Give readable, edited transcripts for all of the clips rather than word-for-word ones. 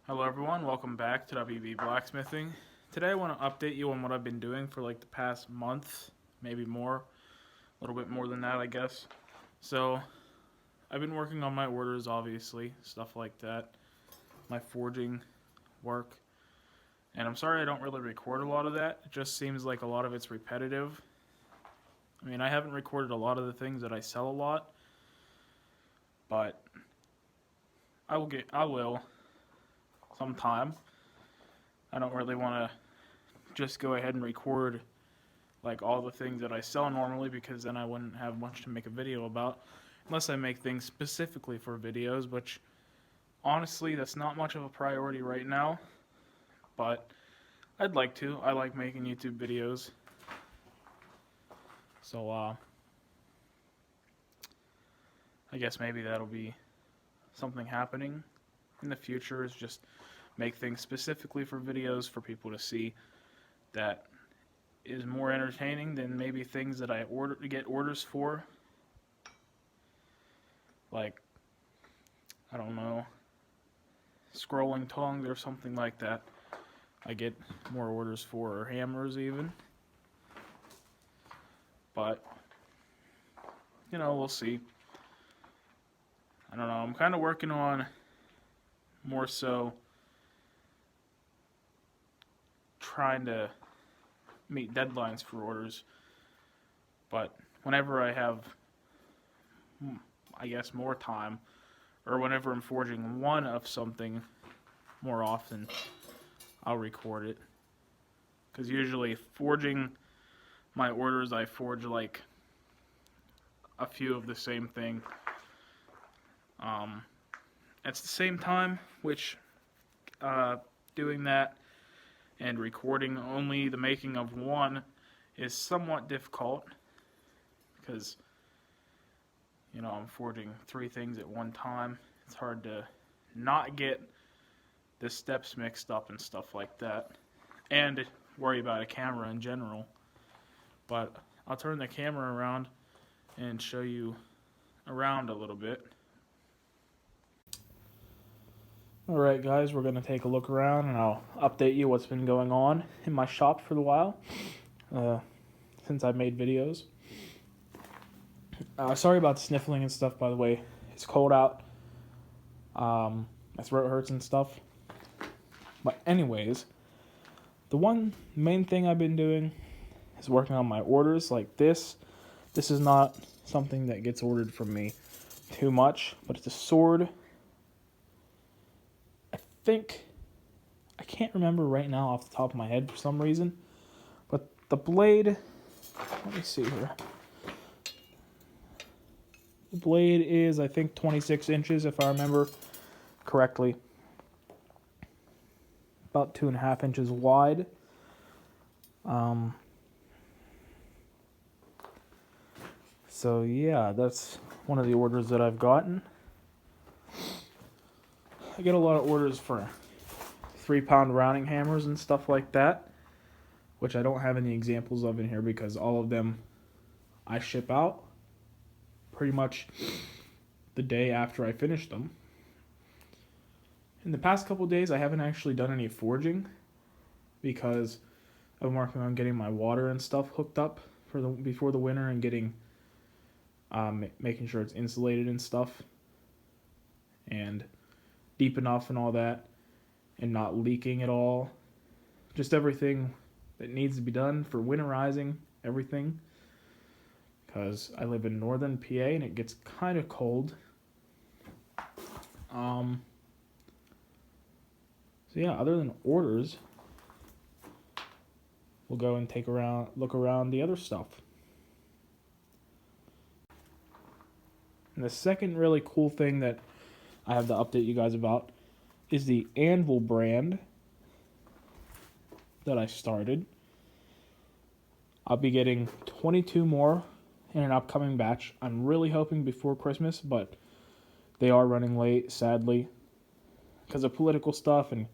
Hello everyone, welcome back to WB Blacksmithing. Today I want to update you on what I've been doing for like the past month, maybe more, a little bit more than that I guess. So, I've been working on my orders obviously, stuff like that, my forging work, and I'm sorry I don't really record a lot of that, it just seems like a lot of it's repetitive. I mean, I haven't recorded a lot of the things that I sell a lot, but I will sometime. I don't really want to just go ahead and record like all the things that I sell normally because then I wouldn't have much to make a video about unless I make things specifically for videos, which honestly that's not much of a priority right now, but I'd like to. I like making YouTube videos. So I guess maybe that'll be something happening in the future, is just make things specifically for videos for people to see that is more entertaining than maybe things that I get orders for. Like, I don't know, scrolling tongs or something like that. I get more orders for, or hammers even. But, we'll see. I don't know, I'm kind of working on more so trying to meet deadlines for orders. But whenever I have, I guess, more time, or whenever I'm forging one of something more often, I'll record it. Because usually forging my orders, I forge like a few of the same thing at the same time, which doing that and recording only the making of one is somewhat difficult because I'm forging three things at one time. It's hard to not get the steps mixed up and stuff like that, and worry about a camera in general. But I'll turn the camera around and show you around a little bit. Alright guys, we're going to take a look around and I'll update you what's been going on in my shop for a while since I've made videos. Sorry about the sniffling and stuff, by the way. It's cold out. My throat hurts and stuff. But anyways, the one main thing I've been doing is working on my orders like this. This is not something that gets ordered from me too much, but it's a sword. I can't remember right now off the top of my head for some reason, but the blade, let me see here. The blade is, I think, 26 inches if I remember correctly. About 2.5 inches wide. So yeah, that's one of the orders that I've gotten. I get a lot of orders for 3-pound rounding hammers and stuff like that, which I don't have any examples of in here because all of them I ship out pretty much the day after I finish them. In the past couple days, I haven't actually done any forging because I'm working on getting my water and stuff hooked up before the winter and getting making sure it's insulated and stuff and deep enough and all that and not leaking at all. Just everything that needs to be done for winterizing everything, because I live in northern PA and it gets kind of cold. So yeah, other than orders, we'll go and look around the other stuff. And the second really cool thing that I have to update you guys about is the Anvil brand that I started. I'll be getting 22 more in an upcoming batch. I'm really hoping before Christmas, but they are running late, sadly, because of political stuff and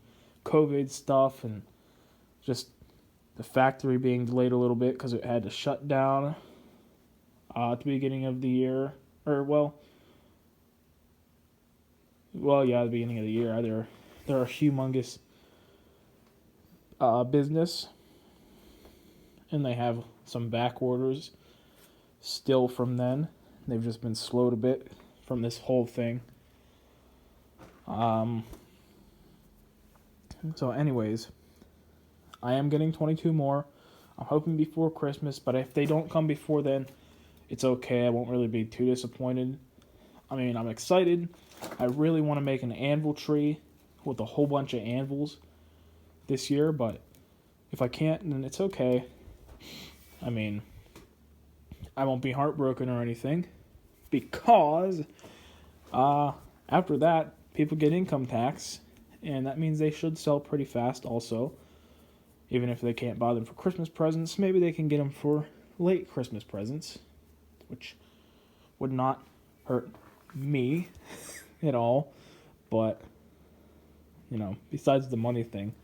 COVID stuff and just the factory being delayed a little bit because it had to shut down at the beginning of the year. Or, the beginning of the year. Either They're a humongous business, and they have some back orders still from then. They've just been slowed a bit from this whole thing. So anyways, I am getting 22 more. I'm hoping before Christmas, but if they don't come before then, it's okay. I won't really be too disappointed. I mean, I'm excited. I really want to make an anvil tree with a whole bunch of anvils this year, but if I can't, then it's okay. I mean, I won't be heartbroken or anything, because after that, people get income tax, and that means they should sell pretty fast also. Even if they can't buy them for Christmas presents, maybe they can get them for late Christmas presents, which would not hurt me at all. But, besides the money thing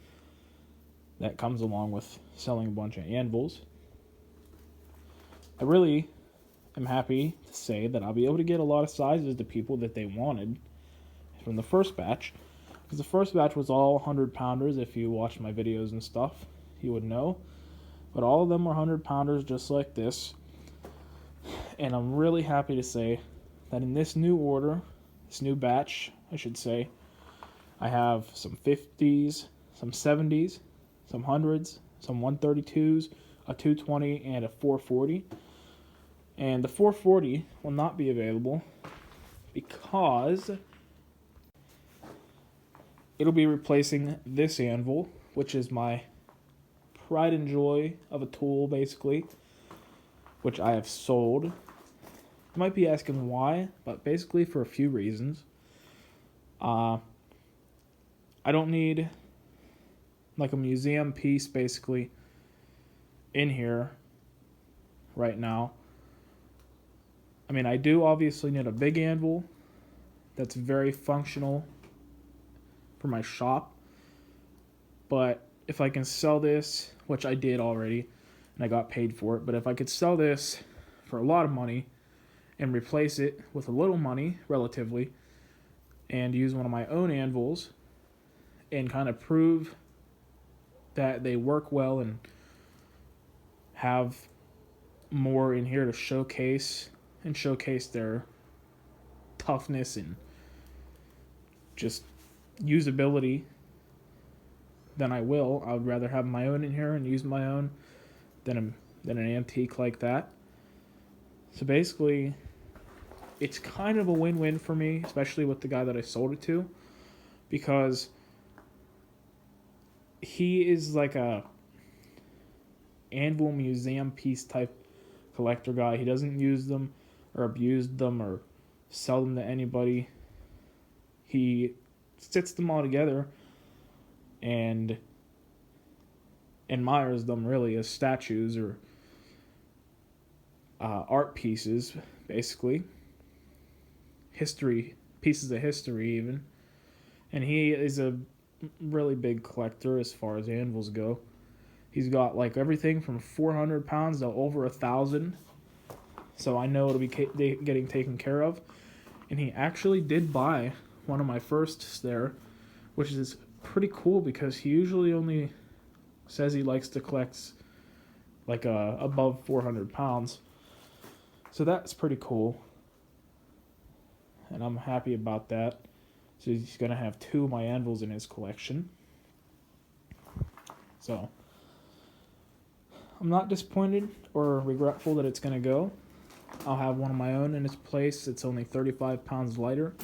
that comes along with selling a bunch of anvils, I really am happy to say that I'll be able to get a lot of sizes to people that they wanted from the first batch. Because the first batch was all 100-pounders. If you watched my videos and stuff, you would know. But all of them were 100-pounders just like this. And I'm really happy to say that in this new order, this new batch, I should say, I have some 50s, some 70s, some 100s, some 132s, a 220, and a 440. And the 440 will not be available because it'll be replacing this anvil, which is my pride and joy of a tool, basically, which I have sold. You might be asking why, but basically for a few reasons. I don't need like a museum piece basically in here right now. I mean, I do obviously need a big anvil that's very functional for my shop, but if I can sell this, which I did already, and I got paid for it, but if I could sell this for a lot of money and replace it with a little money, relatively, and use one of my own anvils and kind of prove that they work well and have more in here to showcase their toughness and just usability, then I will. I would rather have my own in here and use my own than an antique like that. So basically, it's kind of a win-win for me, especially with the guy that I sold it to, because he is like a anvil museum piece type collector guy. He doesn't use them or abuse them or sell them to anybody. He sits them all together and admires them really as statues or art pieces, basically. Pieces of history even. And he is a really big collector as far as anvils go. He's got like everything from 400 pounds to over 1,000. So I know it'll be getting taken care of. And he actually did buy one of my firsts there, which is pretty cool because he usually only says he likes to collect like above 400 pounds. So that's pretty cool. And I'm happy about that. So he's going to have 2 of my anvils in his collection. So I'm not disappointed or regretful that it's going to go. I'll have one of my own in its place. It's only 35 pounds lighter.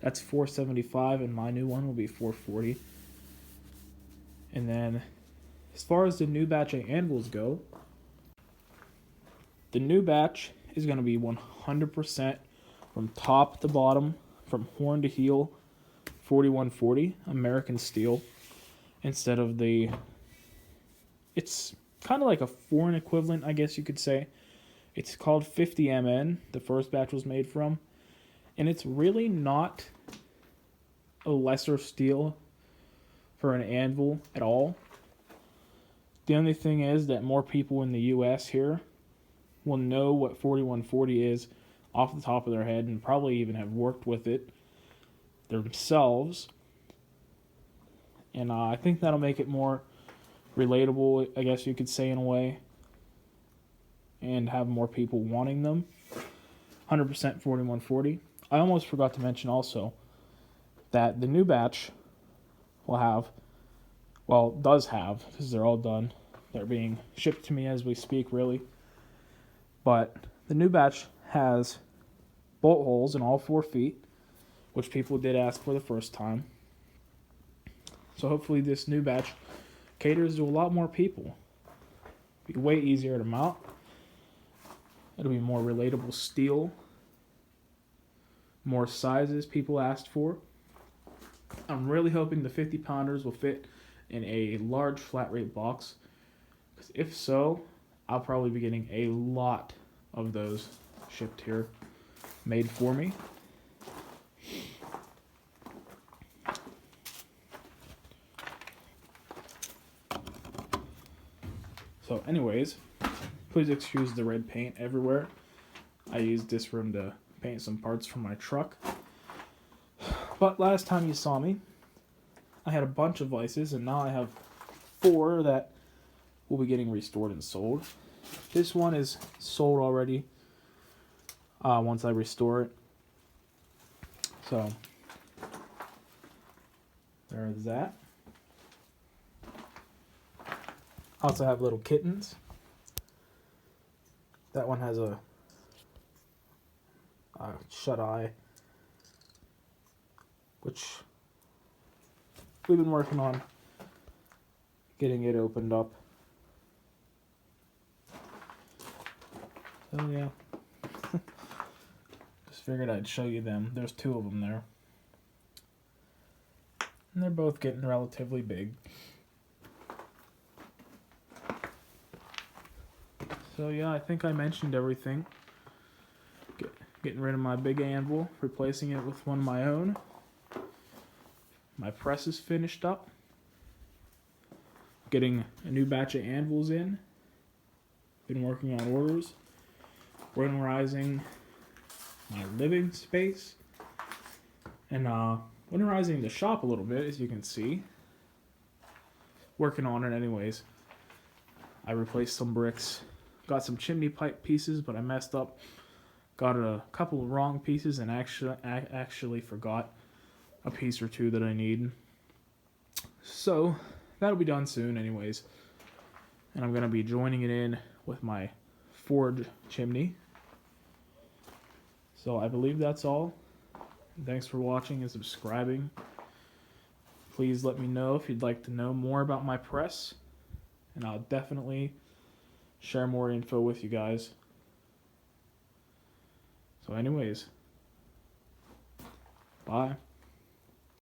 That's $475, and my new one will be $440. And then, as far as the new batch of anvils go, the new batch is going to be 100% from top to bottom, from horn to heel, 4140 American steel, instead of it's kind of like a foreign equivalent, I guess you could say. It's called 50MN, the first batch was made from, and it's really not a lesser steel for an anvil at all. The only thing is that more people in the US here will know what 4140 is off the top of their head and probably even have worked with it themselves. And I think that'll make it more relatable, I guess you could say, in a way, and have more people wanting them. 100% 4140. I almost forgot to mention also that the new batch will have, well, does have, because they're all done. They're being shipped to me as we speak, really. But the new batch has bolt holes in all 4 feet, which people did ask for the first time. So hopefully this new batch caters to a lot more people. It'll be way easier to mount. It'll be more relatable steel. More sizes people asked for. I'm really hoping the 50 pounders will fit in a large flat rate box. Because if so, I'll probably be getting a lot of those shipped here, made for me. So anyways, please excuse the red paint everywhere. I used this room to paint some parts for my truck. But last time you saw me, I had a bunch of vices, and now I have 4 that will be getting restored and sold. This one is sold already once I restore it. So there's that. I also have little kittens. That one has a shut eye, which we've been working on getting it opened up. So yeah, just figured I'd show you them. There's 2 of them there, and they're both getting relatively big. So yeah, I think I mentioned everything. Getting rid of my big anvil, replacing it with one of my own. My press is finished up. Getting a new batch of anvils in. Been working on orders. Winterizing my living space. And winterizing the shop a little bit, as you can see. Working on it anyways. I replaced some bricks. Got some chimney pipe pieces, but I messed up. Got a couple of wrong pieces and actually forgot a piece or 2 that I need. So that'll be done soon anyways. And I'm going to be joining it in with my forge chimney. So I believe that's all. Thanks for watching and subscribing. Please let me know if you'd like to know more about my press, and I'll definitely share more info with you guys. So anyways, bye.